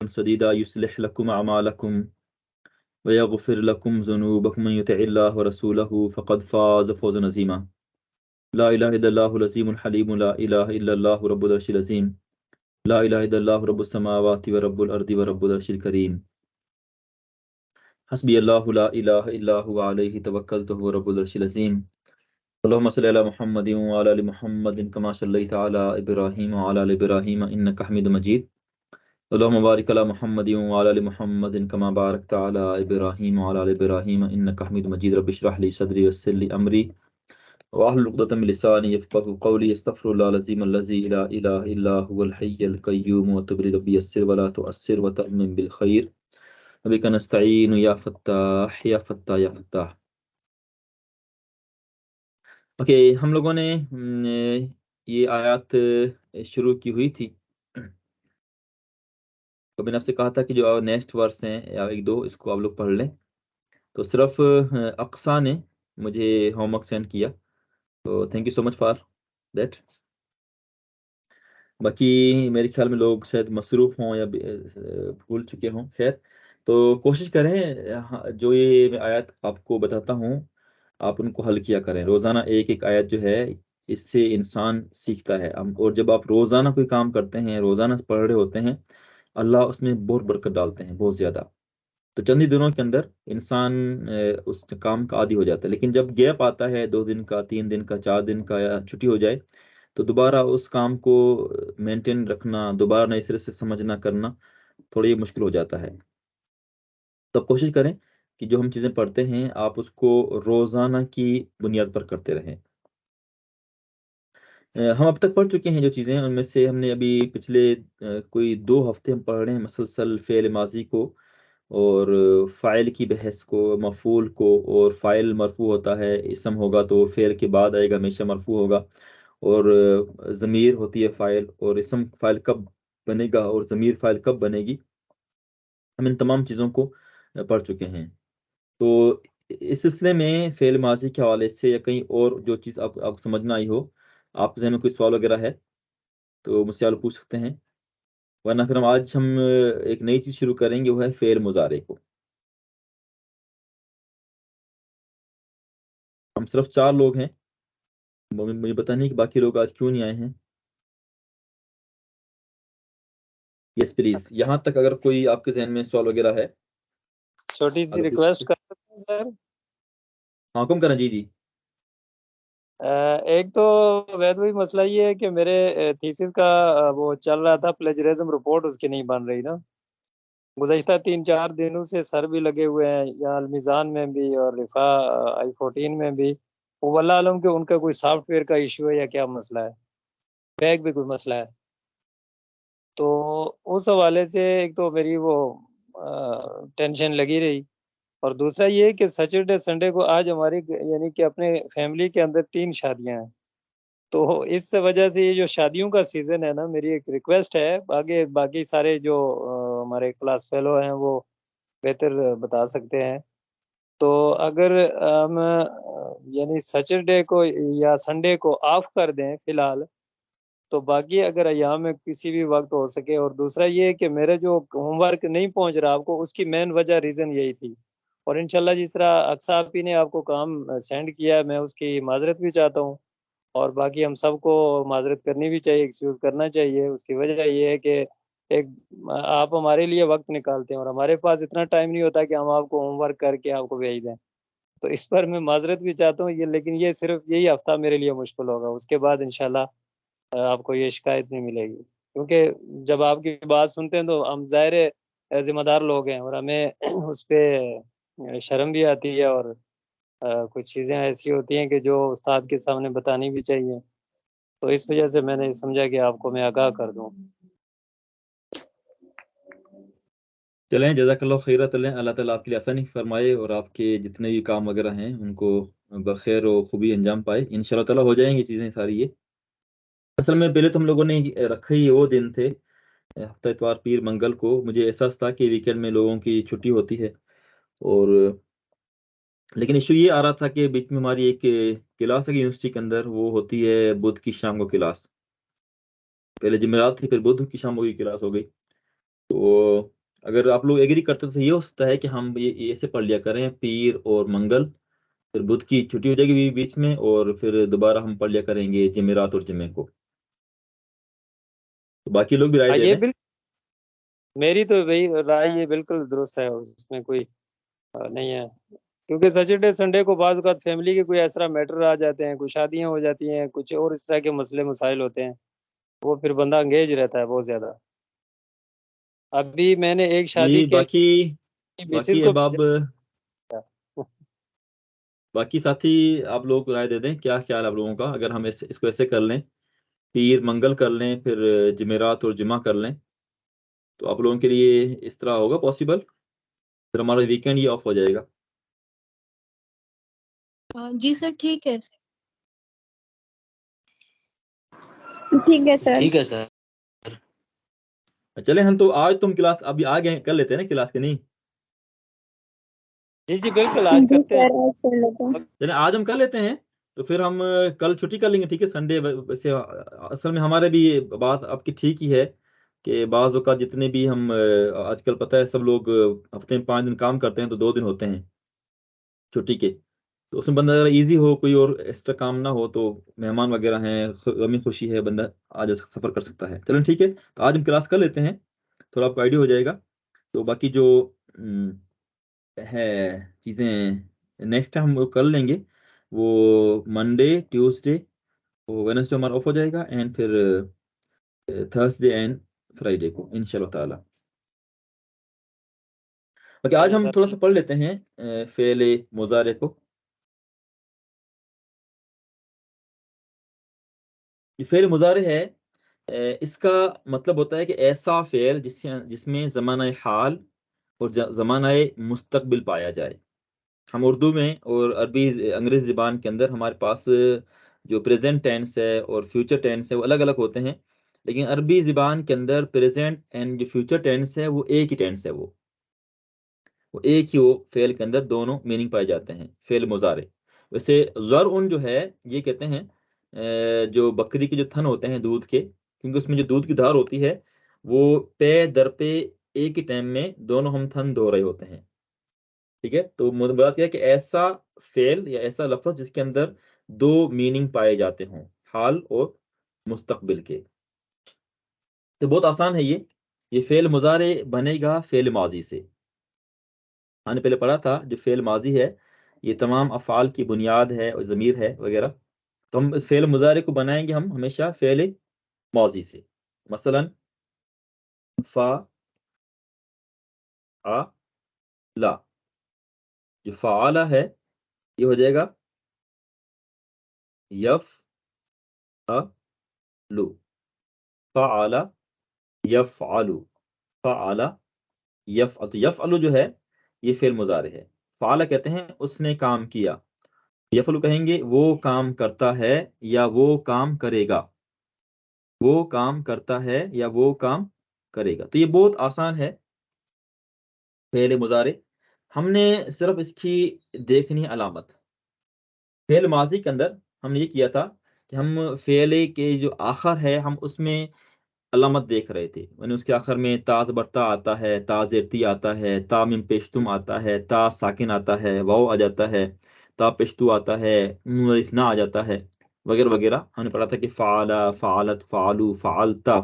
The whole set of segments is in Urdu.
سديدا يصلح لكم أعمالكم ويغفر لكم ذنوبكم من يطع الله ورسوله فقد فاز فوزا عظيما لا إله إلا الله العظيم الحليم لا إله إلا الله رب العرش العظيم لا إله إلا الله رب السماوات ورب الأرض ورب العرش الكريم حسبي الله لا إله إلا هو عليه توكلت وهو رب العرش العظيم اللهم صل على محمد وعلى آل محمد كما صليت على إبراهيم وعلى آل إبراهيم إنك حميد مجيد اللهم بارك على محمد وعلى آل محمد كما باركت على إبراهيم وعلى آل إبراهيم إنك حميد مجيد رب اشرح لي صدري ويسر لي أمري واحلل عقدة من لساني يفقهوا قولي استغفر الله العظيم الذي لا إله إلا هو الحي القيوم وتب لي ربي يسر ولا تؤسر وتأمن بالخير وبك نستعين يا فتاح يا فتاح يا فتاح. اوکے ہم لوگوں نے یہ آیات شروع کی ہوئی تھی. تو میں نے آپ سے کہا تھا کہ جو نیکسٹ ورس ہیں یا ایک دو اس کو آپ لوگ پڑھ لیں. تو صرف اقصا نے مجھے ہوم ورک سینڈ کیا، تو thank you so much for that. باقی میرے خیال میں لوگ شاید مصروف ہوں یا بھول چکے ہوں. خیر تو کوشش کریں جو یہ میں آیات آپ کو بتاتا ہوں آپ ان کو حل کیا کریں. روزانہ ایک ایک آیت جو ہے اس سے انسان سیکھتا ہے. اور جب آپ روزانہ کوئی کام کرتے ہیں، روزانہ پڑھ رہے ہوتے ہیں، اللہ اس میں بہت برکت ڈالتے ہیں، بہت زیادہ. تو چند ہی دنوں کے اندر انسان اس کام کا عادی ہو جاتا ہے. لیکن جب گیپ آتا ہے 2 دن کا، 3 دن کا، 4 دن کا، یا چھٹی ہو جائے تو دوبارہ اس کام کو مینٹین رکھنا، دوبارہ نئے سرے سے سمجھنا کرنا تھوڑا یہ مشکل ہو جاتا ہے. تب کوشش کریں کہ جو ہم چیزیں پڑھتے ہیں آپ اس کو روزانہ کی بنیاد پر کرتے رہیں. ہم اب تک پڑھ چکے ہیں جو چیزیں، ان میں سے ہم نے ابھی پچھلے کوئی 2 ہفتے ہم پڑھ رہے ہیں مسلسل فعل ماضی کو، اور فاعل کی بحث کو، مفعول کو. اور فاعل مرفوع ہوتا ہے، اسم ہوگا تو فعل کے بعد آئے گا، ہمیشہ مرفوع ہوگا. اور ضمیر ہوتی ہے فاعل، اور اسم فاعل کب بنے گا اور ضمیر فاعل کب بنے گی. ہم ان تمام چیزوں کو پڑھ چکے ہیں. تو اس سلسلے میں فعل ماضی کے حوالے سے یا کہیں اور جو چیز آپ کو سمجھنا آئی ہو، آپ کے ذہن میں کوئی سوال وغیرہ ہے تو مجھ سے آپ پوچھ سکتے ہیں. ورنہ پھر آج ہم ایک نئی چیز شروع کریں گے، وہ ہے فعل مضارع کو. ہم صرف 4 لوگ ہیں، مجھے پتہ نہیں کہ باقی لوگ آج کیوں نہیں آئے ہیں. یس پلیز، یہاں تک اگر کوئی آپ کے ذہن میں سوال وغیرہ ہے چھوٹی سی اگر ریکویسٹ کر سکتے ہیں سر؟ ہاں حکم کریں. جی ایک تو وید بھائی مسئلہ یہ ہے کہ میرے تھیسس کا وہ چل رہا تھا پلیجرزم رپورٹ، اس کی نہیں بن رہی نا. گزشتہ 3-4 دنوں سے سر بھی لگے ہوئے ہیں، یا المیزان میں بھی اور رفا i14 میں بھی. وہ واللہ عالم کہ ان کا کوئی سافٹ ویئر کا ایشو ہے یا کیا مسئلہ ہے، بیگ بھی کوئی مسئلہ ہے. تو اس حوالے سے ایک تو میری وہ ٹینشن لگی رہی، اور دوسرا یہ کہ سیٹرڈے سنڈے کو آج ہماری یعنی کہ اپنے فیملی کے اندر 3 شادیاں ہیں. تو اس وجہ سے یہ جو شادیوں کا سیزن ہے نا، میری ایک ریکویسٹ ہے، باقی سارے جو ہمارے کلاس فیلو ہیں وہ بہتر بتا سکتے ہیں. تو اگر ہم یعنی سیٹرڈے کو یا سنڈے کو آف کر دیں فی الحال، تو باقی اگر ایام میں کسی بھی وقت ہو سکے. اور دوسرا یہ کہ میرے جو ہوم ورک نہیں پہنچ رہا آپ کو، اس کی مین وجہ ریزن یہی تھی. اور انشاءاللہ جس طرح اقصا آپی نے آپ کو کام سینڈ کیا، میں اس کی معذرت بھی چاہتا ہوں، اور باقی ہم سب کو معذرت کرنی بھی چاہیے، ایکسکیوز کرنا چاہیے. اس کی وجہ یہ ہے کہ ایک آپ ہمارے لیے وقت نکالتے ہیں، اور ہمارے پاس اتنا ٹائم نہیں ہوتا کہ ہم آپ کو ہوم ورک کر کے آپ کو بھیج دیں. تو اس پر میں معذرت بھی چاہتا ہوں لیکن یہ صرف یہی ہفتہ میرے لیے مشکل ہوگا. اس کے بعد انشاءاللہ آپ کو یہ شکایت نہیں ملے گی، کیونکہ جب آپ کی بات سنتے ہیں تو ہم ظاہر ذمہ دار لوگ ہیں، اور ہمیں اس پہ شرم بھی آتی ہے، اور کچھ چیزیں ایسی ہوتی ہیں کہ جو استاد کے سامنے بتانی بھی چاہیے. تو اس وجہ سے میں نے سمجھا کہ آپ کو میں آگاہ کر دوں. چلیں، جزاک اللہ خیرت. اللہ تعالیٰ آپ کے لیے آسانی فرمائے، اور آپ کے جتنے بھی کام وغیرہ ہیں ان کو بخیر و خوبی انجام پائے. ان شاء اللہ تعالیٰ ہو جائیں گی چیزیں ساری. یہ اصل میں پہلے تو ہم لوگوں نے رکھے ہی وہ دن تھے ہفتہ اتوار پیر منگل کو. مجھے احساس تھا کہ ویکینڈ میں لوگوں کی چھٹی ہوتی ہے، اور لیکن ایشو یہ آ رہا تھا کہ بیچ میں ہماری ایک کلاس ہے یونیورسٹی کے اندر، وہ ہوتی ہے بدھ کی شام کو کلاس. پہلے جمعرات تھی، پھر بدھ کی شام کو کلاس ہو گئی. تو اگر آپ لوگ ایگری کرتے تو یہ ہو سکتا ہے کہ ہم یہ ایسے پڑھ لیا کریں پیر اور منگل، پھر بدھ کی چھٹی ہو جائے گی بیچ میں، اور پھر دوبارہ ہم پڑھ لیا کریں گے جمعرات اور جمعے کو. تو باقی لوگ بھی رائے دے یہ دیں. میری تو وہی رائے یہ بالکل درست ہے، اس میں کوئی نہیں ہے، کیونکہ سیٹرڈے سنڈے کو بعض اوقات فیملی کے کوئی ایسا میٹر آ جاتے ہیں، کچھ شادیاں ہو جاتی ہیں، کچھ اور اس طرح کے مسئلے مسائل ہوتے ہیں، وہ پھر بندہ انگیج رہتا ہے بہت زیادہ. ابھی میں نے ایک شادی جی کے باقی مسز باقی کو احباب، باقی ساتھی آپ لوگ رائے دے دیں کیا خیال ہے آپ لوگوں کا. اگر ہم اس کو ایسے کر لیں، پیر منگل کر لیں، پھر جمعرات اور جمعہ کر لیں، تو آپ لوگوں کے لیے اس طرح ہوگا پاسبل؟ پھر ہمارا ویکینڈ یہ آف ہو جائے گا. جی سر ٹھیک ہے. ٹھیک ہے سر. چلیں ہم تو آج تم کلاس ابھی آ گئے کر لیتے ہیں نا کلاس کے نہیں؟ جی جی بالکل آج کرتے ہیں. چلیں آج ہم کر لیتے ہیں، تو پھر ہم کل چھٹی کر لیں گے. ٹھیک ہے سنڈے ویسے اصل میں ہمارے بھی یہ بات آپ کی ٹھیک ہی ہے کہ بعض اوقات جتنے بھی ہم آج کل پتہ ہے سب لوگ ہفتے میں 5 دن کام کرتے ہیں، تو 2 دن ہوتے ہیں چھٹی کے. تو اس میں بندہ اگر ایزی ہو، کوئی اور ایکسٹرا کام نہ ہو، تو مہمان وغیرہ ہیں، غمی خوشی ہے، بندہ آج سفر کر سکتا ہے. چلیں ٹھیک ہے، تو آج ہم کلاس کر لیتے ہیں، تھوڑا آپ کو آئیڈیا ہو جائے گا. تو باقی جو ہے چیزیں نیکسٹ ٹائم ہم کر لیں گے، وہ منڈے ٹیوزڈے وینسڈے ہمارا آف ہو جائے گا، اینڈ پھر تھرسڈے اینڈ فرائیڈے کو ان شاء اللہ تعالیٰ. اوکے آج ہم تھوڑا سا پڑھ لیتے ہیں فعل مضارع کو. یہ فعل مضارع ہے، اس کا مطلب ہوتا ہے کہ ایسا فعل جس میں زمانہ حال اور زمانہ مستقبل پایا جائے. ہم اردو میں اور عربی انگریزی زبان کے اندر ہمارے پاس جو پریزنٹ ٹینس ہے اور فیوچر ٹینس ہے وہ الگ الگ ہوتے ہیں، لیکن عربی زبان کے اندر پریزنٹ اینڈ جو فیوچر ٹینس ہے وہ ایک ہی ٹینس ہے. وہ ایک ہی فعل کے اندر دونوں میننگ پائے جاتے ہیں. فعل مضارع ویسے ضرع جو ہے یہ کہتے ہیں جو بکری کے جو تھن ہوتے ہیں دودھ کے، کیونکہ اس میں جو دودھ کی دھار ہوتی ہے وہ پے در پہ ایک ہی ٹائم میں دونوں ہم تھن دھو رہے ہوتے ہیں. ٹھیک ہے، تو بات کیا ہے کہ ایسا فعل یا ایسا لفظ جس کے اندر 2 میننگ پائے جاتے ہوں، حال اور مستقبل کے. تو بہت آسان ہے یہ فعل مضارع بنے گا فعل ماضی سے. ہم نے پہلے پڑھا تھا جو فعل ماضی ہے یہ تمام افعال کی بنیاد ہے اور ضمیر ہے وغیرہ. تو ہم اس فعل مضارع کو بنائیں گے ہم ہمیشہ فعل ماضی سے. مثلا فا آ لا، جو فعالہ ہے یہ ہو جائے گا یف لو. فعل یفعل، فعل یفعل. تو یفعل جو ہے یہ فعل مضارع ہے. فعل کہتے ہیں اس نے کام کیا، یفعل کہیں گے وہ کام کرتا ہے یا وہ کام کرے گا. وہ کام کرتا ہے یا وہ کام کرے گا. تو یہ بہت آسان ہے فعل مضارع. ہم نے صرف اس کی دیکھنی علامت. فعل ماضی کے اندر ہم نے یہ کیا تھا کہ ہم فعل کے جو آخر ہے ہم اس میں علامت دیکھ رہے تھے. یعنی اس کے آخر میں تا برتا آتا ہے، تا زیرتی آتا ہے، تا میم پیشتم آتا ہے، تا ساکن آتا ہے، واو آ جاتا ہے، تا پیشتو آتا ہے، نون الف نہ آ جاتا ہے وغیرہ وغیرہ. ہم نے پڑھا تھا کہ فعلا، فعلت، فعلو، فعلتا،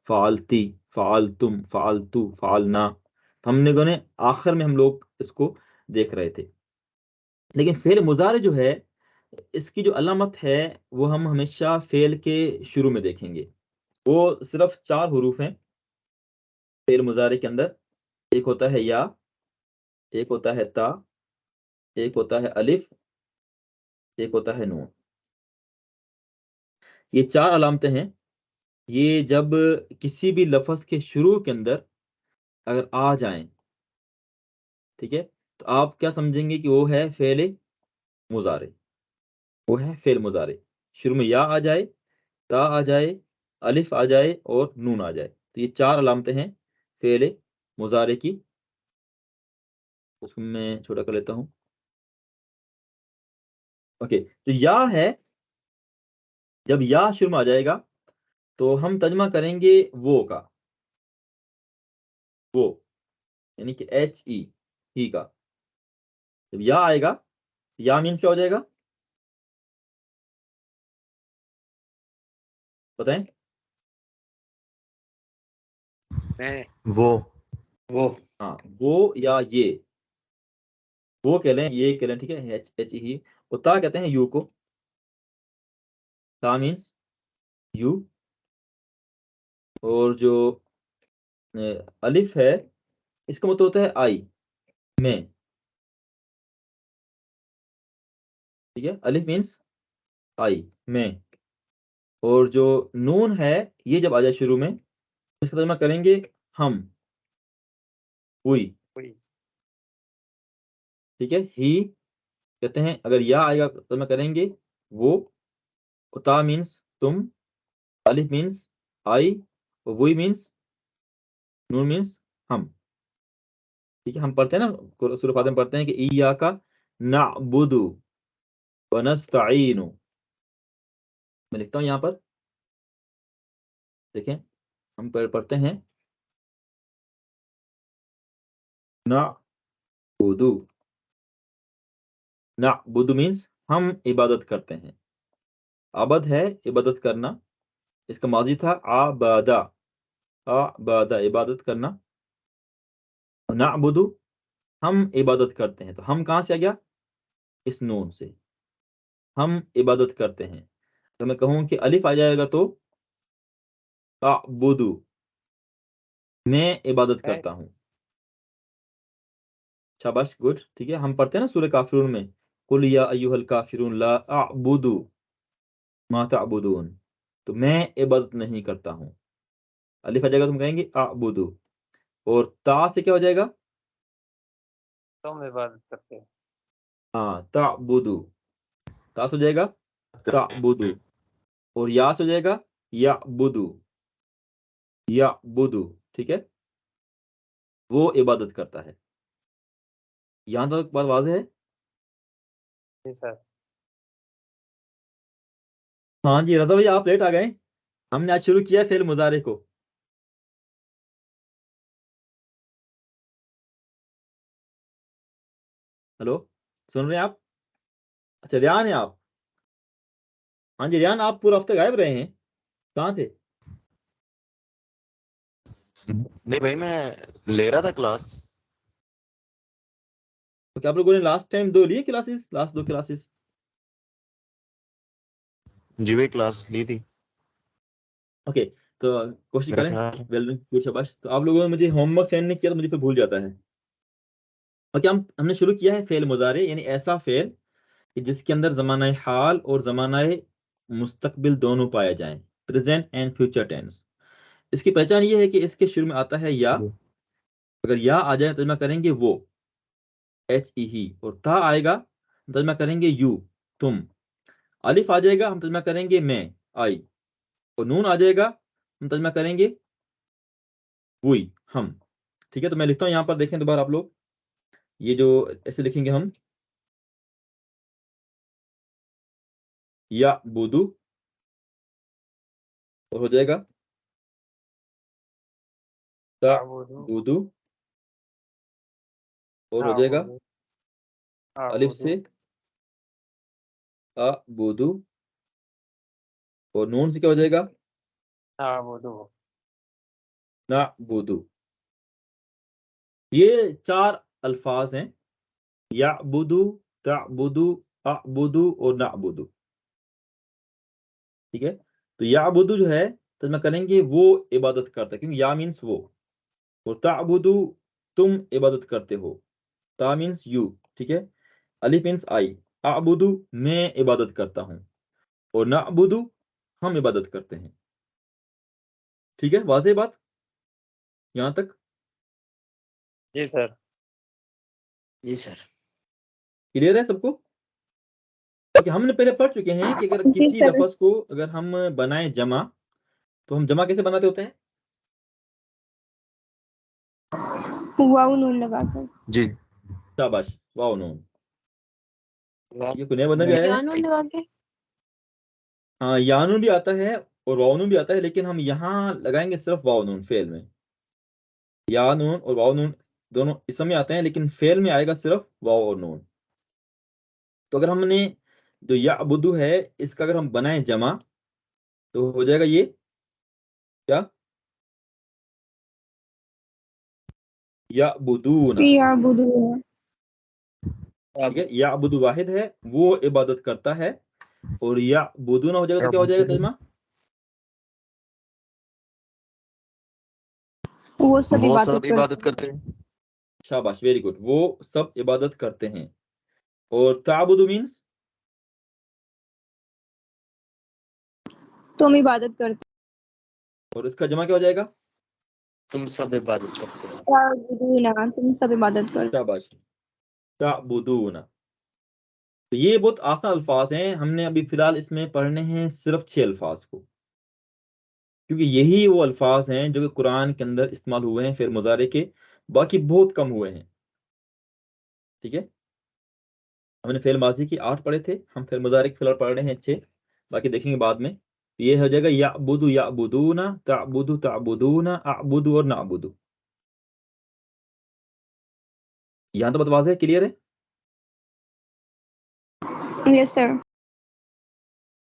فعلتی، فعلتم، فعلتو، فعلنا. ہم نے آخر میں ہم لوگ اس کو دیکھ رہے تھے. لیکن فعل مضارع جو ہے اس کی جو علامت ہے وہ ہم ہمیشہ فعل کے شروع میں دیکھیں گے. وہ صرف 4 حروف ہیں فعل مضارع کے اندر. ایک ہوتا ہے یا، ایک ہوتا ہے تا، ایک ہوتا ہے الف، ایک ہوتا ہے نون. یہ 4 علامتیں ہیں. یہ جب کسی بھی لفظ کے شروع کے اندر اگر آ جائیں، ٹھیک ہے، تو آپ کیا سمجھیں گے کہ وہ ہے فعل مضارع. وہ ہے فعل مضارع. شروع میں یا آ جائے، تا آ جائے، الف آ جائے اور نون آ جائے. تو یہ 4 علامتیں ہیں فعل مضارع کی. اس کو میں چھوٹا کر لیتا ہوں. اوکے، تو یا ہے، جب یا شروع میں آ جائے گا تو ہم ترجمہ کریں گے وہ کا. وہ یعنی کہ ایچ ای ہی کا جب یا آئے گا یا مینس کیا ہو جائے گا بتائیں وہ ہاں وہ یا یہ وہ کہہ لیں یہ کہہ لیں ٹھیک ہے ایچ ہی اور تا کہتے ہیں یو کو تا مینس یو اور جو الف ہے اس کا مطلب ہوتا ہے آئی میں ٹھیک ہے الف مینس آئی میں اور جو نون ہے یہ جب آ جائے شروع میں اس کا ترجمہ کریں گے ہم ہوئی ٹھیک ہے ہی کہتے ہیں اگر یا آئے گا ترجمہ کریں گے وہ تا مینس تم الف مینس آئی اور وہی مینس نون مینس ہم ٹھیک ہے ہم پڑھتے ہیں نا سورہ فاتحہ میں پڑھتے ہیں کہ ایاک نعبد ونستعین میں لکھتا ہوں یہاں پر دیکھیں ہم پڑھتے ہیں نعبد نعبد مینس ہم عبادت کرتے ہیں عبد ہے عبادت کرنا اس کا ماضی تھا عبادہ عبادت کرنا نعبد ہم عبادت کرتے ہیں تو ہم کہاں سے آ گیا اس نون سے ہم عبادت کرتے ہیں تو میں کہوں کہ الف آ جائے گا تو اعبد میں عبادت کرتا ہوں شاباش گڈ ٹھیک ہے ہم پڑھتے ہیں نا سورہ کافرون میں قل یا ایھا الکافرون لا اعبد ما تعبدون تو میں عبادت نہیں کرتا ہوں الف آ جائے گا تم کہیں گے اعبد اور تا سے کیا ہو جائے گا تم عبادت کرتے ہیں ہاں تعبد تا سے ہو جائے گا تعبد اور یا سے ہو جائے گا یعبد یعبد ٹھیک ہے وہ عبادت کرتا ہے یہاں تک بات واضح ہے جی سر ہاں جی رضا بھائی آپ لیٹ آ گئے ہم نے آج شروع کیا فعل مضارع کو ہلو سن رہے ہیں آپ اچھا ریان ہیں آپ ہاں جی ریان آپ پورا ہفتہ غائب رہے ہیں کہاں تھے نہیں بھائی میں لے رہا تھا کلاس کیا آپ لوگوں نے لاسٹ ٹائم 2 لیے کلاسز لاسٹ 2 کلاسز جی بھائی کلاس لی تھی اوکے تو کوشش میرا کریں خیال ہے ویل ڈن شاباش تو آپ لوگوں نے مجھے ہوم ورک سینڈ نہیں کیا تو مجھے پھر بھول جاتا ہے اوکے ہم نے شروع کیا ہے فعل مضارع یعنی ایسا فعل کہ جس کے اندر زمانہ حال اور زمانہ مستقبل دونوں پائے جائیں پریزنٹ اینڈ فیوچر ٹینس اس کی پہچان یہ ہے کہ اس کے شروع میں آتا ہے یا اگر یا آ جائے ترجمہ کریں گے وہ ایچ ای ہی اور تا آئے گا ترجمہ کریں گے یو تم الف آ جائے گا ہم ترجمہ کریں گے میں آئی اور نون آ جائے گا ہم ترجمہ کریں گے وہی ہم ٹھیک ہے تو میں لکھتا ہوں یہاں پر دیکھیں دوبارہ آپ لوگ یہ جو ایسے لکھیں گے ہم یا بودو اور ہو جائے گا تا بودو اور ہو جائے گا الف سے آ بودو اور نون سے کیا ہو جائے گا نا بودو یہ 4 الفاظ ہیں یا بدو تعبدو اعبدو اور نعبدو ٹھیک ہے تو یا بدو جو ہے ترجمہ کریں گے وہ عبادت کرتا ہے کیونکہ یا مینس وہ اور تعبدو تم عبادت کرتے ہو تا مینس یو ٹھیک ہے الف مینس آئی اعبدو میں عبادت کرتا ہوں اور نعبدو ہم عبادت کرتے ہیں ٹھیک ہے واضح بات یہاں تک جی سر جی سر کلیئر ہے سب کو کہ ہم نے پہلے پڑھ چکے ہیں کہ اگر جی کسی سر لفظ کو اگر ہم بنائیں جمع تو ہم جمع کیسے بناتے ہوتے ہیں واو نون لگا کر جی شاباش واو نون یہ کوئی نیا بندہ بھی آیا یا ہے نون لگا کے ہاں یا نون بھی آتا ہے اور واو نون بھی آتا ہے لیکن ہم یہاں لگائیں گے صرف واو نون فعل میں یا نون اور واو نون دونوں اسم میں آتے ہیں لیکن فعل میں آئے گا صرف واو اور نون. تو اگر ہم نے جو یعبدو ہے اس کا اگر ہم بنائیں جمع تو ہو جائے گا یہ کیا یعبدون. یعبدون. ٹھیک ہے, یعبدو واحد ہے وہ عبادت کرتا ہے, اور یعبدون ہو جائے گا تو کیا ہو جائے گا ترجمہ؟ وہ سب وہ سب عبادت عبادت کرتے ہیں. شاباش, ویری گڈ, وہ سب عبادت کرتے ہیں. اور تعبدو مینس تم عبادت کرتے اور اس کا جمع کیا ہو جائے گا؟ تم سب عبادت کرتے ہیں. تعبدون. تم سب عبادت کرتے. شاباش, تعبدون. تو یہ بہت آسان الفاظ ہیں, ہم نے ابھی فی الحال اس میں پڑھنے ہیں صرف 6 الفاظ کو, کیونکہ یہی وہ الفاظ ہیں جو کہ قرآن کے اندر استعمال ہوئے ہیں فعل مضارع کے, باقی بہت کم ہوئے ہیں. ٹھیک ہے, ہم نے فعل ماضی کی 8 پڑھے تھے, ہم فعل مضارع کے فی الحال پڑھ رہے ہیں 6, باقی دیکھیں گے بعد میں. یہ ہو جائے گا یعبدو یعبدون, تعبدو تعبدون, اعبدو اور نعبدو. یہاں تو بات واضح ہے, کلیئر ہے؟ یس سر.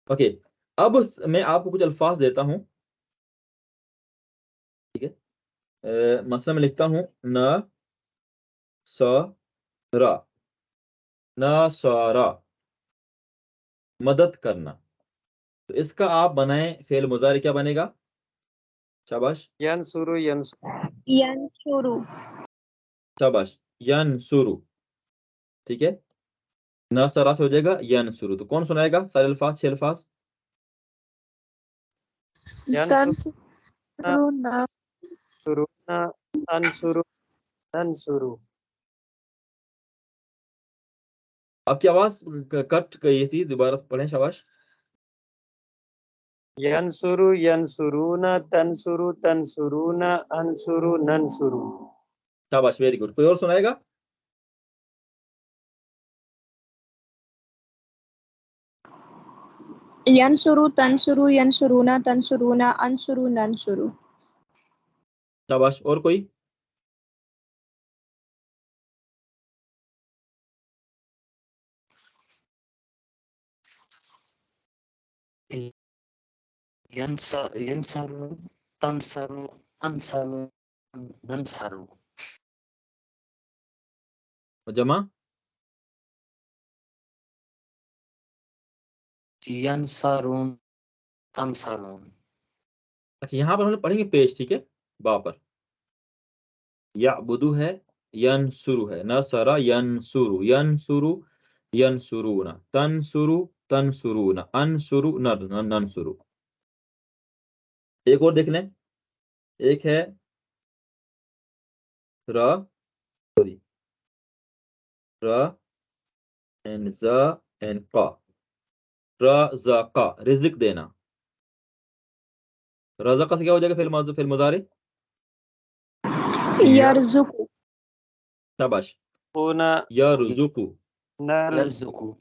اوکے, اب میں آپ کو کچھ الفاظ دیتا ہوں. ٹھیک ہے, مثلا میں لکھتا ہوں نا سارا, ناصارا, مدد کرنا. تو اس کا آپ بنائیں فعل مضارع, کیا بنے گا؟ شاباش ینصرو ینشرو. شاباش, ینصرو. ٹھیک ہے, ناصرا سے ہو جائے گا ینصرو. تو کون سنائے گا سارے الفاظ, 6 الفاظ؟ تنصرون. انصرو ننصرو. آپ کی آواز کٹ گئی تھی, دوبارہ پڑھیں. شاباش. ینصرو ینصرون تنصرو تنصرون انصرو ننصرو. شاباش, ویری گڈ. کوئی اور سنائے گا؟ ینشرو تنشرو ینشرون تنشرون انشرو ننشرو. شاباش, اور کوئی؟ ینصرو تنصرو انصرو ننصرو. جمع ینصرون تنصرون. اچھا, یہاں پر ہم لوگ پڑھیں گے پیش. ٹھیک ہے, با پر یعبدو ہے, ینصرو ہے, نصرا ینصرو, ینصرو ینصرون, تنصرو تنصرون, انصرو ننصرو. ایک اور دیکھ لیں, ایک ہے را, سوری, را اینڈ زا اینڈ قا, رزقا, رزق دینا. رزقا سے کیا ہو جائے گا فعل مضارع؟ یرزقو. شاباش, اونا یرزقو. یرزقو.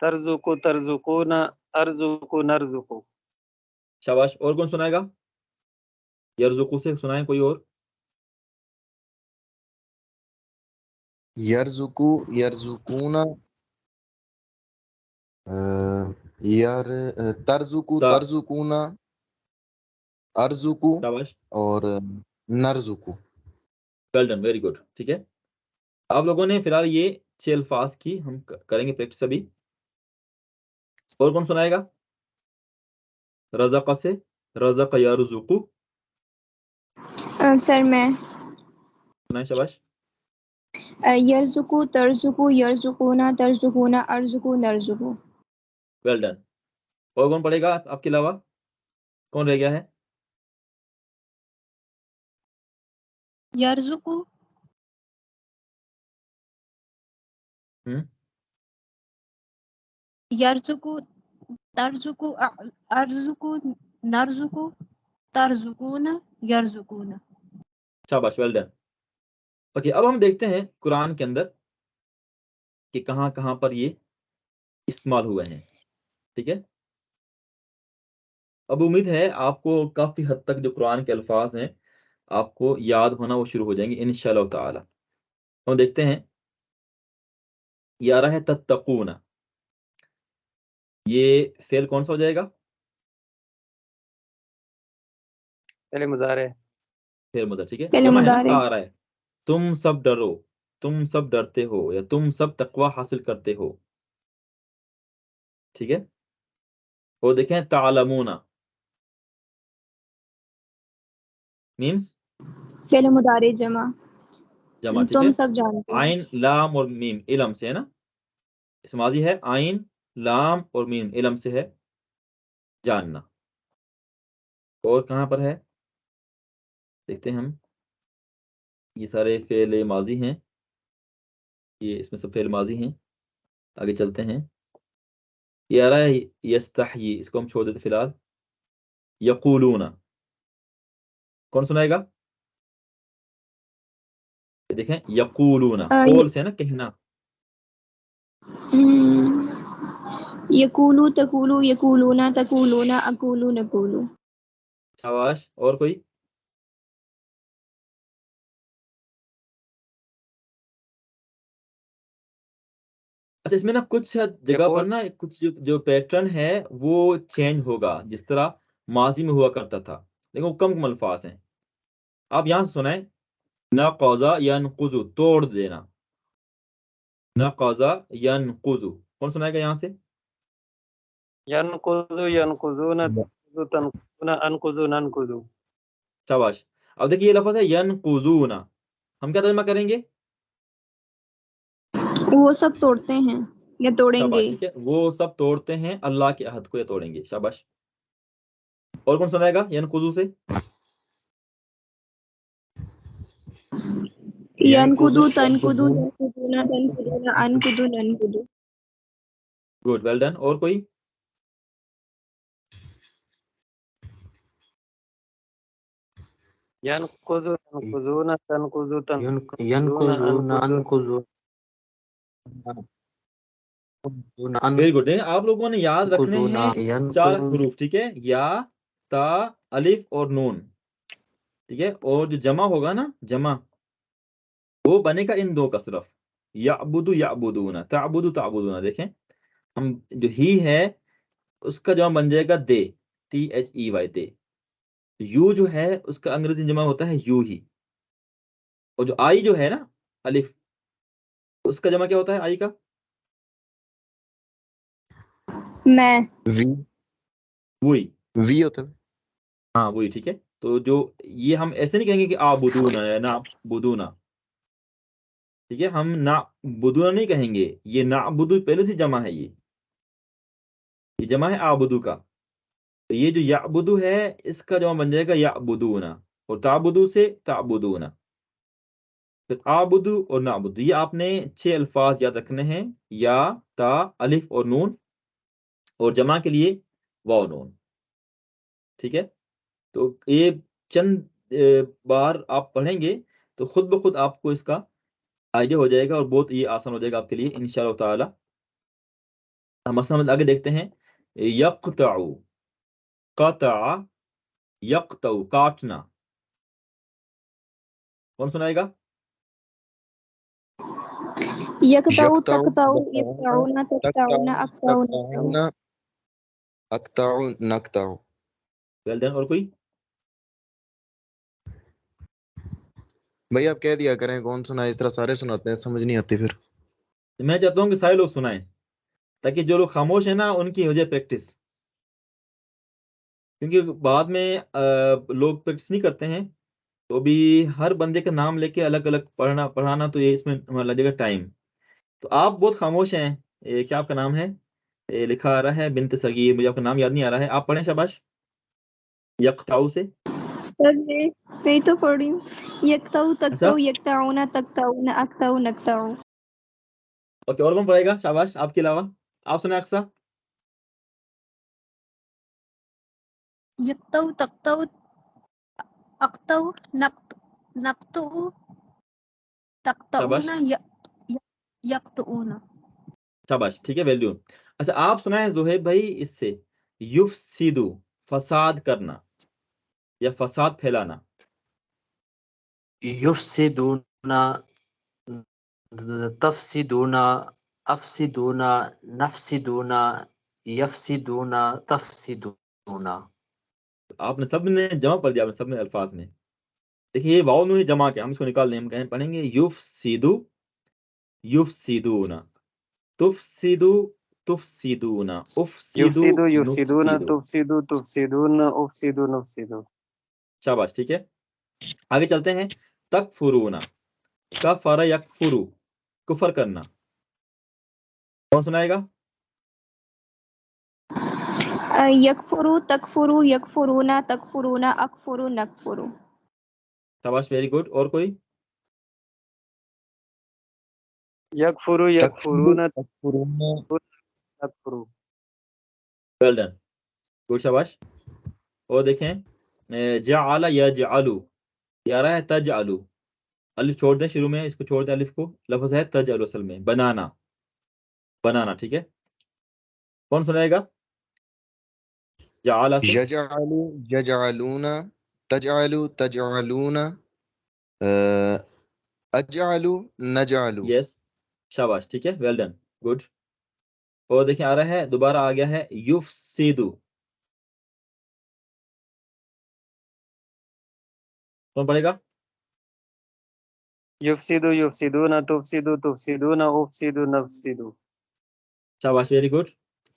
ترزقو ترزقون ارزقو نرزقو. شاباش, اور کون سنائے گا؟ یرزقو سے سنائیں کوئی اور. یرزقو یرزقون یار ترزقو ترزقون ارزقو شاباش, اور نرزقو. Well done, very good. ٹھیک ہے, آپ لوگوں نے فی الحال یہ 6 الفاظ کی ہم کریں گے پریکٹس ابھی. اور کون سنائے گا؟ رزق سے, رزق یرزقو. سر میں. سنائیں. شاباش. یرزقو ترزقو یرزقون ترزقون ارزقو نرزقو. Well done. اور کون پڑھے گا آپ کے علاوہ؟ کون رہ گیا ہے؟ یرزقو. یرزقو ترزقو ارزقو نرزقو ترزقون یرزقون. شاباش, ویل ڈن. اوکے, اب ہم دیکھتے ہیں قرآن کے اندر کہ کہاں کہاں پر یہ استعمال ہوئے ہیں. ٹھیک ہے, اب امید ہے آپ کو کافی حد تک جو قرآن کے الفاظ ہیں آپ کو یاد ہونا وہ شروع ہو جائیں گے انشاءاللہ تعالی. ہم دیکھتے ہیں یہ آ رہا ہے تتقون. یہ فعل کون سا ہو جائے گا؟ پہلے مضارع فعل مضارع. ٹھیک ہے، فعل جمع ہے نا، مضارع. تا آ رہا ہے. تم سب ڈرو، تم سب ڈرتے ہو، یا تم سب تقوی حاصل کرتے ہو. ٹھیک ہے، وہ دیکھیں تعلمون مینس فعل مضارع جمع. جمع. ٹھیک ہے، تم سب جانتے ہو. عین لام اور میم علم سے ہے نا. اس ماضی ہے عین لام اور میم علم سے ہے جاننا. اور کہاں پر ہے دیکھتے ہیں ہم. یہ سارے فعل ماضی ہیں، یہ اس میں سب فعل ماضی ہیں. آگے چلتے ہیں. یہ آ رہا ہے یستحیی، اس کو ہم چھوڑ دیتے فی الحال. یقولون کون سنائے گا؟ دیکھیں یقولون قول سے ہے نا کہنا. یقولو تقولو یقولون تقولون اقولو نقولو. شاباش. اور کوئی؟ اچھا، اس میں نا کچھ جگہ پر نا کچھ جو پیٹرن ہے وہ چینج ہوگا، جس طرح ماضی میں ہوا کرتا تھا، لیکن وہ کم الفاظ ہیں. آپ یہاں سے سنائیں نقض ینقض، توڑ دینا. نقض ینقض کون سنائے گا یہاں سے؟ ینقضو ینقضون تنقضو تنقضون انقضو ننقضو. شاباش. اب دیکھیے یہ لفظ ہے ینقضون، ہم کیا ترجمہ کریں گے؟ وہ سب توڑتے ہیں یا توڑیں شاباش. گے. ٹھیک ہے، وہ سب توڑتے ہیں اللہ کے عہد کو یا توڑیں گے. شاباش. اور کون سنائے گا ینقضو سے؟ ینقضو تنقضو ینقضون تنقضون انقضو ننقضو. Good, well done. اور کوئی؟ ینقضو تنقضون تنقضو تنقضون ينقذون انقضو. أنقذون ویری گڈ. آپ لوگوں نے یاد رکھنے ہیں چار ينقذ حروف. ٹھیک ہے، یا تا الف اور نون. ٹھیک ہے، اور جو جمع ہوگا نا جمع، وہ بنے گا ان دو کا صرف. یعبد یعبدون، تعبد تعبدون. دیکھیں ہم جو ہی ہے اس کا جمع بن جائے گا دے، THEY دے. یو جو ہے اس کا انگریزی جمع ہوتا ہے یو ہی. اور جو آئی جو ہے نا الف، اس کا جمع کیا ہوتا ہے آئی کا؟ میں. وہی. وی ہوتا ہے. ہاں وہی. ٹھیک ہے، تو جو یہ ہم ایسے نہیں کہیں گے کہ آبدون یا نعبدون. ٹھیک ہے، ہم نعبدون نہیں کہیں گے، یہ نعبدو پہلے سے جمع ہے. یہ جمع ہے آبدو کا. تو یہ جو یعبدو ہے اس کا جمع بن جائے گا یعبدون، اور تعبدو سے تعبدون. پھر آبدو اور نعبدو، یہ آپ نے 6 الفاظ یاد رکھنے ہیں، یا تا الف اور نون، اور جمع کے لیے واو نون. ٹھیک ہے، تو یہ چند بار آپ پڑھیں گے تو خود بخود آپ کو اس کا آئیڈیا ہو جائے گا، اور بہت یہ آسان ہو جائے گا آپ کے لیے انشاءاللہ تعالی. مثلا ہم آگے دیکھتے ہیں یقطع، قطع یقطع کاٹنا. کون سنائے گا؟ یقطعو يقطع تقطعو يقطعون یقطعون تقطعون اقطعو تقطعون نقطعو. أقطع نقطع. Well done. اور کوئی؟ بھائی آپ کہہ دیا کریں کون سنا ہے، اس طرح سارے سناتے ہیں سمجھ نہیں آتی پھر. میں چاہتا ہوں کہ سارے لوگ سنائیں، تاکہ جو لوگ خاموش ہیں نا ان کی ہو جائے پریکٹس. کیونکہ بعد میں لوگ پریکٹس نہیں کرتے ہیں، تو بھی ہر بندے کا نام لے کے الگ الگ پڑھانا تو یہ اس میں ہمارا لگے گا ٹائم. تو آپ بہت خاموش ہیں. کیا آپ کا نام ہے؟ لکھا آ رہا ہے بنت صغیر، مجھے آپ کا نام یاد نہیں آ رہا ہے. آپ پڑھیں شاباش یقطعو سے. سر میں تو پڑھ رہی ہوں. یقطعو اچھا تقطعو یقطعون تقطعون اقطعو نقطعو. اوکے، اور کون پڑھے گا شاباش آپ کے علاوہ؟ آپ سنیں اقصا. یقطعو تقطعو اقطعو نقطعو تقطعون شاباش یقطعون. شاباش. ٹھیک ہے، ویلیو. اچھا آپ سنائیں زہیب بھائی اس سے یفسدو، فساد کرنا یا فساد پھیلانا. یفسدون تفسدون افسدون نفسدون یفسدون تفسدون. آپ نے سب نے جمع پڑھ دیا، آپ نے سب نے الفاظ میں. دیکھیے یہ واؤ نون جمع کے ہم اس کو نکال لیں، ہم کہیں پڑھیں گے یفسدو یفسدون، تفسدو تفسدون، افسدو یفسدو یفسدون نفسدو. تفسدو تفسدون افسدو نفسدو. شاباش، ٹھیک ہے. آگے چلتے ہیں. تکفرون، کفر یکفرو، کفر کرنا. کون سنائے گا؟ یکفرو تکفرو یکفرونا تکفرونا اکفرو نکفرو. شاباش، ویری گڈ. اور کوئی؟ یکفرو یکفرون تکفرو. ویل ڈن، گڈ، شاباش. اور دیکھیں جعل یجعلو، یہ آ رہا ہے تجعلو، الف چھوڑ دیں شروع میں، اس کو چھوڑ دیں الف کو، لفظ ہے تجعلو اصل میں بنانا، بنانا. ٹھیک ہے، کون سنائے گا؟ جعل سے یجعلو یجعلون تجعلو تجعلون اجعلو نجعلو. یس، شاباش، ٹھیک ہے، ویل ڈن، گڈ. اور دیکھیں آ رہا ہے دوبارہ آ گیا ہے یفسدو، کون پڑھے گا؟ یفسدو یفسدون تفسدو تفسدون افسدو نفسدو. شاباش، ویری گڈ.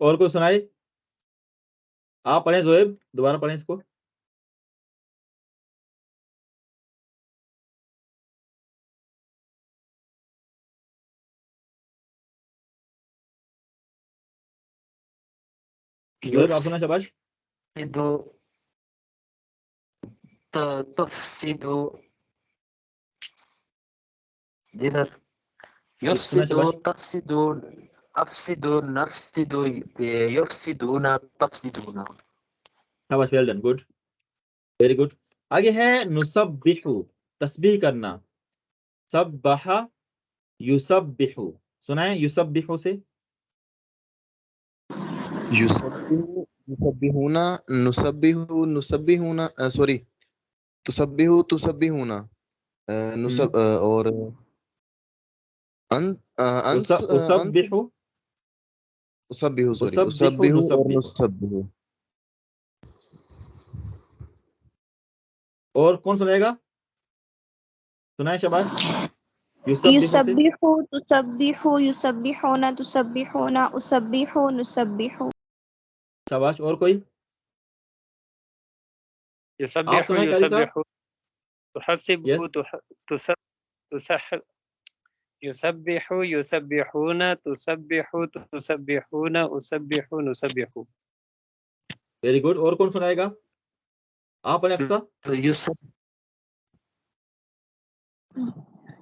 اور کوئی سنائے؟ آپ پڑھیں زہیب، دوبارہ پڑھیں اس کو. زہیب آپ سنا؟ شاباش. تفسدو جی سر. سنا یفسدو شاباش. تفسدو افسدو نفسدو یفسدون تفسدون. شاباش، well done, good, very good. آگے ہے نسبحو، تسبیح کرنا. سبح یسبحو، سنائیں یسبحو سے. یسبحون نسبحو نسبحون سوری تسبحو تسبحون نسب اور اسبحو اسبحو سوری اسبحو اسبحو اور نسبحو. نسبحو. اور کون سنائے گا؟ سنائیں شاباش. یسبحو سے یسبحو تسبحو یسبحونا تسبحونا اسبحو نسبحو. شاباش. اور کوئی؟ آپ یسبحو سنائیں قاری صاحب. یسبحو تحسبو یس، تسبح یسبحو یسبحون تسبحو تسبحون اسبحو نسبحو. Very good. اور کون سنائے گا؟ آپ پڑھیں اقصیٰ. یسبحو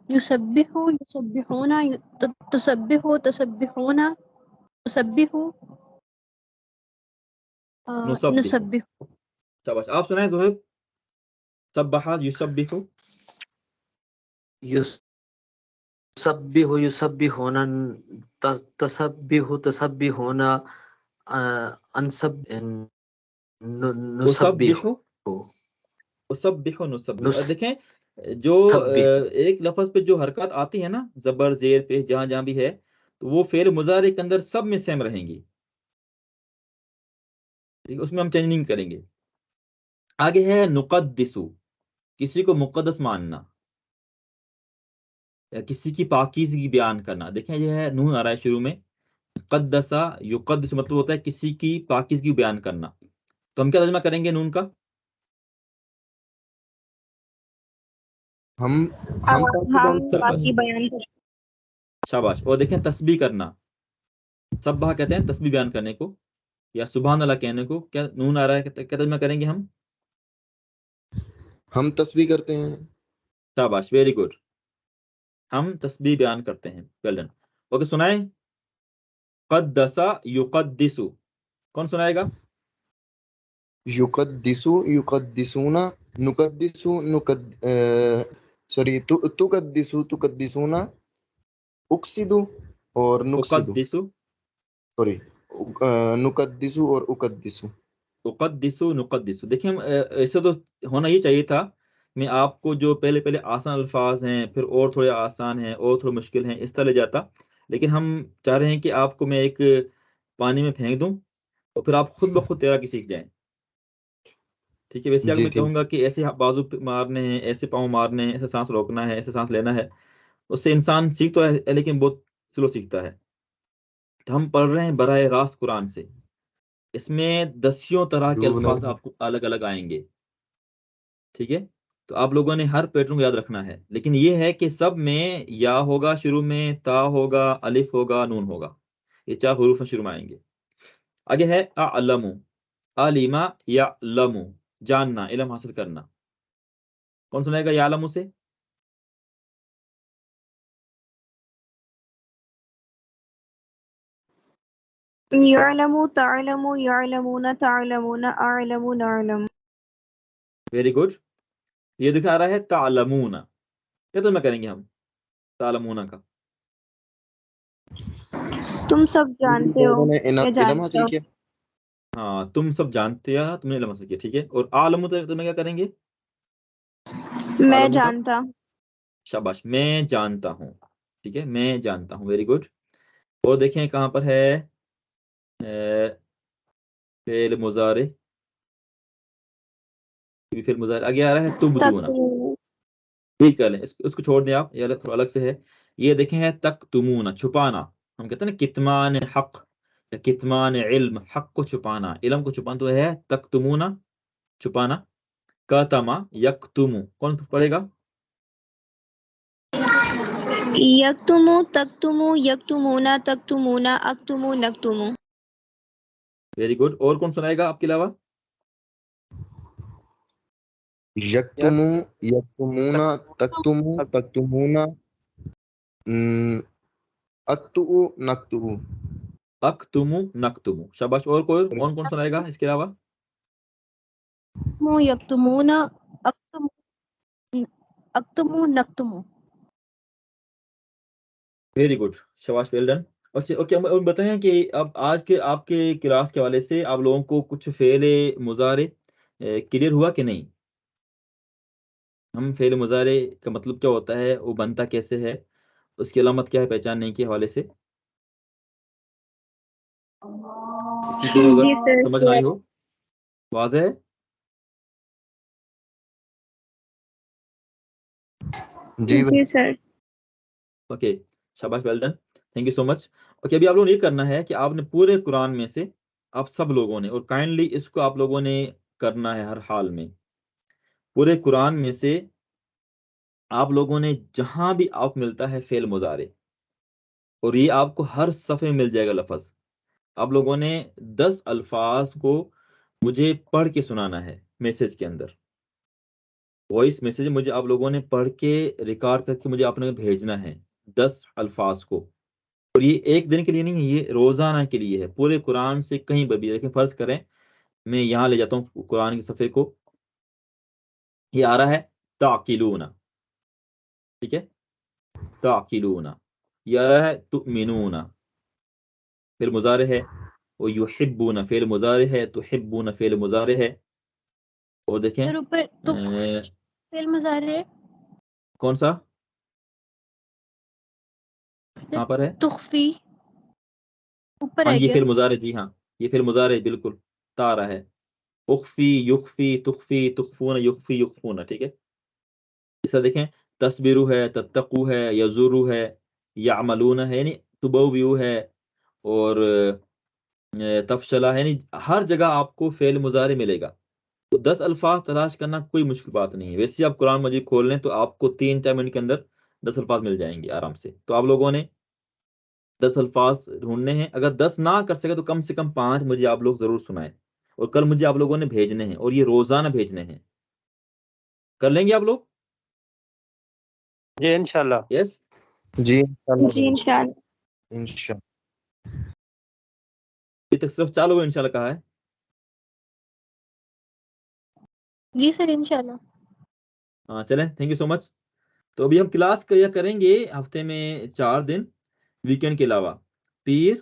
یسبحون تسبحو تسبحون اسبحو نسبحو. نسبحو. شاباش. آپ سنائیں زہیب. سبح یسبحو. یسبح یسبحون تسبح تسبحون انسب نسبح اسبحو اسبحو نسبحو. دیکھیں جو نسبح. ایک لفظ پہ جو حرکات آتی ہے نا، زبر زیر پہ جہاں جہاں بھی ہے، تو وہ فعل مضارع کے اندر سب میں سیم رہیں گی. اس میں ہم چینج نہیں کریں گے. آگے ہے نقدسو، کسی کو مقدس ماننا یا کسی کی پاکیزگی بیان کرنا. دیکھیں یہ ہے نون آ رہا ہے شروع میں. قدسا یقدس مطلب ہوتا ہے کسی کی پاکیزگی بیان کرنا. تو ہم کیا ترجمہ کریں گے نون کا؟ ہم ہم شاباش، باقی بیان کریں. شاباش. اور دیکھیں تسبیح کرنا، سبح کہتے ہیں تسبیح بیان کرنے کو یا سبحان اللہ کہنے کو. کیا نون آ رہا ہے، کیا ترجمہ کریں گے ہم تسبیح کرتے ہیں. شاباش، ویری گڈ. ہم تسبیح بیان کرتے ہیں. Well done. اوکے، سنائیں. قدسا یقدسو، کون سنائے گا؟ یقدسو یقدسون نقدسو سوری تقدسو تقدسون اقصدو اور نقصدو. اقدسو سوری نقدسو اور اقدسو. اقدسو نقدسو. دیکھیں ایسے تو ہونا ہی چاہیے تھا میں آپ کو جو پہلے آسان الفاظ ہیں پھر اور تھوڑے آسان ہیں اور تھوڑے مشکل ہیں اس طرح لے جاتا، لیکن ہم چاہ رہے ہیں کہ آپ کو میں ایک پانی میں پھینک دوں اور پھر آپ خود بخود تیراکی سیکھ جائیں. ٹھیک ہے، ویسے اگر جی میں ٹھیک. کہوں گا کہ ایسے بازو مارنے ہیں، ایسے پاؤں مارنے ہیں، ایسے سانس روکنا ہے، ایسے سانس لینا ہے، اس سے انسان سیکھ تو ہے لیکن بہت سلو سیکھتا ہے. تو ہم پڑھ رہے ہیں براہ راست قرآن سے، اس میں دسیوں طرح کے الفاظ آپ کو الگ الگ آئیں گے. ٹھیک ہے، تو آپ لوگوں نے ہر پیٹرن کو یاد رکھنا ہے، لیکن یہ ہے کہ سب میں یا ہوگا شروع میں، تا ہوگا، الف ہوگا، نون ہوگا، یہ 4 حروف میں شروع میں آئیں گے. آگے ہے اعلم، علیما یعلم، جاننا، علم حاصل کرنا. کون سنائے گا یعلم سے؟ يعلم تعلم يعلمون تعلمون أعلم نعلم. Very good. یہ دکھا رہا ہے تعلمون، کیا تو میں کریں گے ہم تعلمون کا؟ تم سب جانتے ہو نے یا علم جانتے حاصل ہو. کیا. ہاں، تم سب جانتے ہو، تم نے علم حاصل کیا. ٹھیک ہے، اور عالم تو میں کیا کریں گے؟ میں عالم کا جانتا. شاباش، میں جانتا ہوں. ٹھیک ہے، میں جانتا ہوں، ویری گڈ. اور دیکھیں کہاں پر ہے فعل مضارع، فعل مضارع آگے آ رہا ہے تبدون. تک ٹھیک کر لیں، اس کو چھوڑ دیں آپ، یہ تھوڑا الگ سے ہے. یہ دیکھیں ہے تکتمون، چھپانا. ہم کہتے ہیں نا کتمان حق یا کتمان علم، حق کو چھپانا، علم کو چھپانا، تو ہے تکتمون، چھپانا. کتما یکتمو، کون پڑھے گا؟ یکتمو تکتمو یکتمونا تکتمونا اکتمو نکتمو. Very good. اور کون سنائے گا آپ کے علاوہ؟ یکتمو یکتمونا تکتمو تکتمونا اکتؤ نکتؤ. اکتمو نکتمو، شاباش. اور کون کون سنائے گا اس کے علاوہ؟ یکتمون اکتمو نکتمو. ویری گڈ، شاباش، ویل ڈن. اوکے، ہم بتائیں کہ اب آج کے آپ کے کلاس کے حوالے سے آپ لوگوں کو کچھ فعل مضارع کلیئر ہوا کہ نہیں؟ ہم فعل مضارع کا مطلب کیا ہوتا ہے، وہ بنتا کیسے ہے، اس کی علامت کیا ہے پہچاننے کے حوالے سے؟ کسی کو اگر جی سر. سمجھ نہ آئی ہو، واضح ہے؟ جی سر. اوکے، شاباش، well done, thank you so much. Okay, ابھی آپ لوگوں نے یہ کرنا ہے کہ آپ نے پورے قرآن میں سے، آپ سب لوگوں نے، اور کائنڈلی اس کو آپ لوگوں نے کرنا ہے ہر حال میں، پورے قرآن میں سے آپ لوگوں نے جہاں بھی آپ ملتا ہے فعل مضارع، اور یہ آپ کو ہر صفحے میں مل جائے گا لفظ، آپ لوگوں نے 10 الفاظ کو مجھے پڑھ کے سنانا ہے میسج کے اندر. وائس میسج مجھے آپ لوگوں نے پڑھ کے ریکارڈ کر کے مجھے آپ نے بھیجنا ہے 10 الفاظ کو. اور یہ ایک دن کے لیے نہیں ہے، یہ روزانہ کے لیے ہے، پورے قرآن سے کہیں پر بھی. لیکن فرض کریں میں یہاں لے جاتا ہوں قرآن کے صفحے کو، یہ آ رہا ہے تعقلون. ٹھیک ہے، تعقلون. یہ آ رہا ہے تؤمنون، فعل مضارع ہے. وہ یحبون فعل مضارع ہے، تحبون فعل مضارع ہے. اور دیکھیں پھر اوپر فعل مضارع کون سا کہاں پر ہے؟ تخفی اوپر ہاں ہے یہ کیا؟ فعل مضارع، جی ہاں یہ فعل مضارع بالکل تارا ہے. اخفی یخفی تخفی تخفون یخفی یخفون. ٹھیک ہے، اس طرح دیکھیں تصبرو ہے، تتقو ہے، یزورو ہے، یعملون ہے، یعنی تبویو ہے، اور تفشلا ہے، یعنی ہر جگہ آپ کو فعل مضارع ملے گا. تو 10 الفاظ تلاش کرنا کوئی مشکل بات نہیں ہے. ویسے آپ قرآن مجید کھول لیں تو آپ کو 3-4 منٹ کے اندر 10 الفاظ مل جائیں گے آرام سے. تو آپ لوگوں نے 10 الفاظ ڈھونڈنے ہیں. اگر 10 نہ کر سکے تو کم سے کم 5 مجھے آپ لوگ ضرور سنائیں، اور کل مجھے آپ لوگوں نے بھیجنے ہیں، اور یہ روزانہ بھیجنے ہیں. کر لیں گے آپ لوگ؟ جی انشاءاللہ. یس. جی جی انشاءاللہ. انشاءاللہ. ابھی تک صرف 4 لوگوں نے انشاءاللہ کہا ہے. جی سر انشاءاللہ. ہاں چلیں، تھینک یو سو مچ. تو ابھی ہم کلاس کیا کریں گے ہفتے میں 4 دن، ویکینڈ کے علاوہ، پیر،